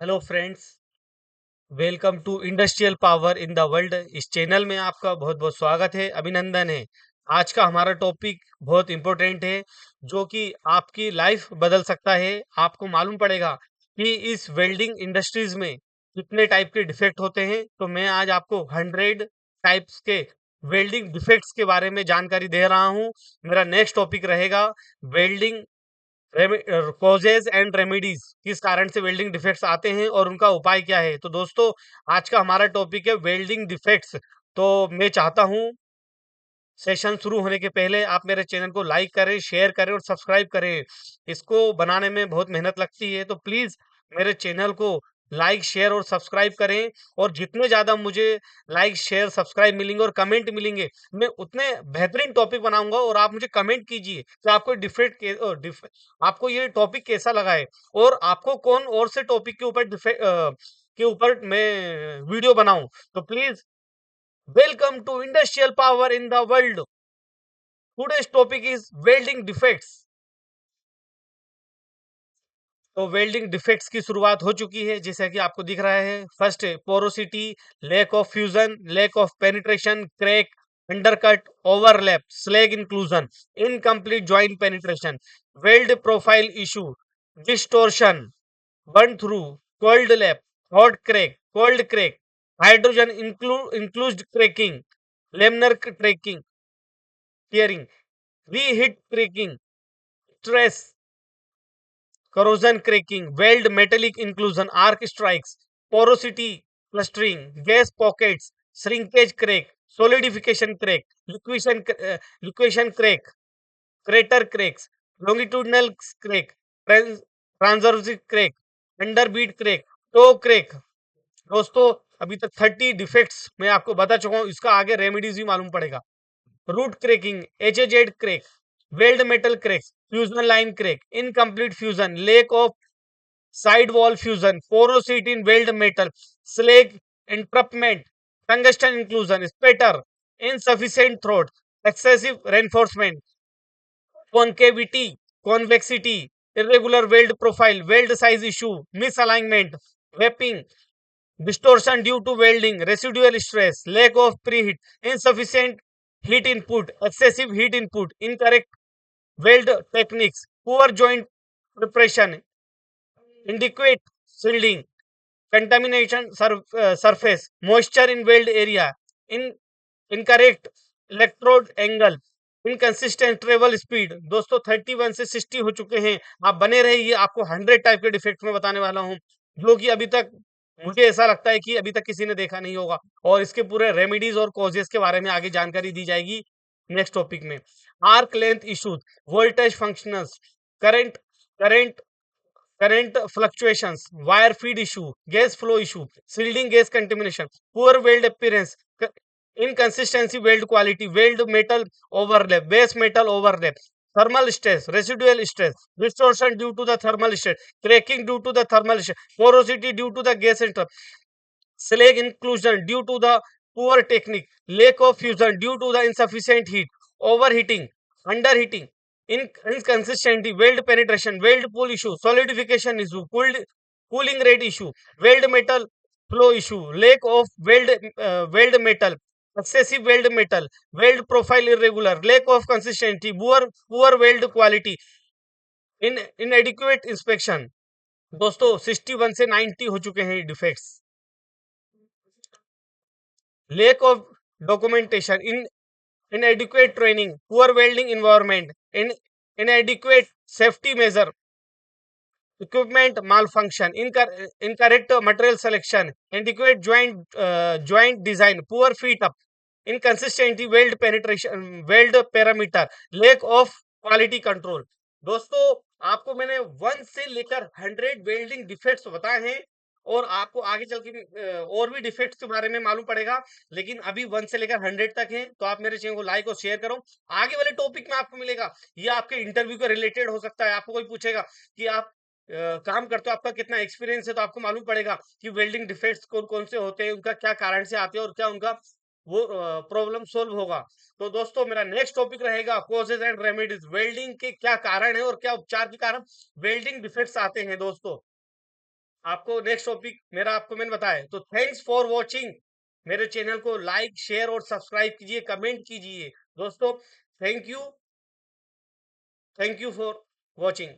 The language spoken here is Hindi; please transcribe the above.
Hello friends. Welcome to industrial power in the world. इस चैनल में आपका बहुत बहुत स्वागत है, अभिनंदन है। आज का हमारा टॉपिक बहुत इंपॉर्टेंट है, जो कि आपकी लाइफ बदल सकता है। आपको मालूम पड़ेगा कि इस वेल्डिंग इंडस्ट्रीज में कितने टाइप के डिफेक्ट होते हैं। तो मैं आज आपको 100 टाइप्स के वेल्डिंग डिफेक्ट्स के बारे में जानकारी दे रहा हूँ। मेरा नेक्स्ट टॉपिक रहेगा वेल्डिंग कॉजेज एंड रेमेडीज, किस कारण से वेल्डिंग डिफेक्ट्स आते हैं और उनका उपाय क्या है। तो दोस्तों, आज का हमारा टॉपिक है वेल्डिंग डिफेक्ट्स। तो मैं चाहता हूं सेशन शुरू होने के पहले आप मेरे चैनल को लाइक करें, शेयर करें और सब्सक्राइब करें। इसको बनाने में बहुत मेहनत लगती है, तो प्लीज मेरे चैनल को लाइक शेयर और सब्सक्राइब करें। और जितने ज्यादा मुझे लाइक शेयर सब्सक्राइब मिलेंगे और कमेंट मिलेंगे, मैं उतने बेहतरीन टॉपिक बनाऊंगा। और आप मुझे कमेंट कीजिए कि आपको आपको ये टॉपिक कैसा लगा है, और आपको कौन और से टॉपिक के ऊपर मैं वीडियो बनाऊं। तो please welcome to industrial power in the world. Today's topic is welding defects. तो वेल्डिंग डिफेक्ट्स की शुरुआत हो चुकी है, जैसा कि आपको दिख रहा है। फर्स्ट है porosity, lack of fusion, lack of penetration, crack, undercut, overlap, slag inclusion, incomplete joint penetration, weld profile issue, distortion, burn through, cold lap, hot crack, cold crack, hydrogen included cracking, laminar cracking, tearing, reheat cracking, stress, corrosion cracking, weld metallic inclusion, arc strikes, porosity clustering, gas pockets, shrinkage crack, solidification crack, liquefaction crack, crater cracks, longitudinal crack, transverse crack, underbeat crack, toe crack। दोस्तों, अभी तक 30 डिफेक्ट्स मैं आपको बता चुका हूं। इसका आगे रेमेडीज भी मालूम पड़ेगा। Root cracking, aged crack, weld metal cracks, fusion line crack, incomplete fusion, lack of sidewall fusion, porosity in weld metal, slag entrapment, tungsten inclusion, spatter, insufficient throat, excessive reinforcement, concavity, convexity, irregular weld profile, weld size issue, misalignment, wrapping, distortion due to welding, residual stress, lack of preheat, insufficient heat input, excessive heat input, incorrect weld techniques, poor joint preparation, inadequate shielding, contamination surface, moisture in weld area, in incorrect electrode angle, inconsistent travel speed। दोस्तों, 31 से 60 हो चुके हैं। आप बने रहिए, आपको 100 टाइप के डिफेक्ट में बताने वाला हूं, जो कि अभी तक मुझे ऐसा लगता है कि अभी तक किसी ने देखा नहीं होगा। और इसके पूरे रेमेडीज और कॉजेस के बारे में आगे जानकारी दी जाएगी नेक्स्ट टॉपिक में। Arc length issues, voltage functionals, current current current fluctuations, wire feed issue, gas flow issue, shielding gas contamination, poor weld appearance, inconsistency weld quality, weld metal overlap, base metal overlap, thermal stress, residual stress, distortion due to the thermal stress, cracking due to the thermal stress, porosity due to the gas interrupt, slag inclusion due to the poor technique, lack of fusion due to the insufficient heat, overheating, underheating, inconsistency, weld penetration, weld pull issue, solidification issue, cooling rate issue, weld metal flow issue, lack of weld metal, excessive weld metal, weld profile irregular, lack of consistency, poor weld quality, inadequate inspection। दोस्तों, 61 से 90 हो चुके हैं defects. lack of documentation, inadequate training, poor welding environment, inadequate safety measure, equipment malfunction, incorrect material selection, inadequate joint design, poor fit up, inconsistency weld penetration, weld parameter, lack of quality control। दोस्तों, आपको मैंने 1 से लेकर 100 वेल्डिंग डिफेक्ट्स बताए हैं, और आपको आगे चल के भी और भी डिफेक्ट्स के बारे में मालूम पड़ेगा। लेकिन अभी 1 से लेकर 100 तक है, तो आप मेरे चैनल को लाइक और शेयर करो। आगे वाले टॉपिक में आपको मिलेगा, ये आपके इंटरव्यू के रिलेटेड हो सकता है। आपको कोई पूछेगा कि आप काम करते हो, आपका कितना एक्सपीरियंस है, तो आपको मालूम पड़ेगा कि वेल्डिंग डिफेक्ट्स कौन कौन से होते हैं, उनका क्या कारण से आते हैं, और क्या उनका वो प्रॉब्लम सोल्व होगा। तो दोस्तों, मेरा नेक्स्ट टॉपिक रहेगा कॉजेज एंड रेमेडीज, वेल्डिंग के क्या कारण है और क्या उपचार के कारण वेल्डिंग डिफेक्ट्स आते हैं। दोस्तों, आपको नेक्स्ट टॉपिक मेरा आपको मैंने बताया। तो थैंक्स फॉर वॉचिंग। मेरे चैनल को लाइक शेयर और सब्सक्राइब कीजिए, कमेंट कीजिए दोस्तों। Thank you for watching.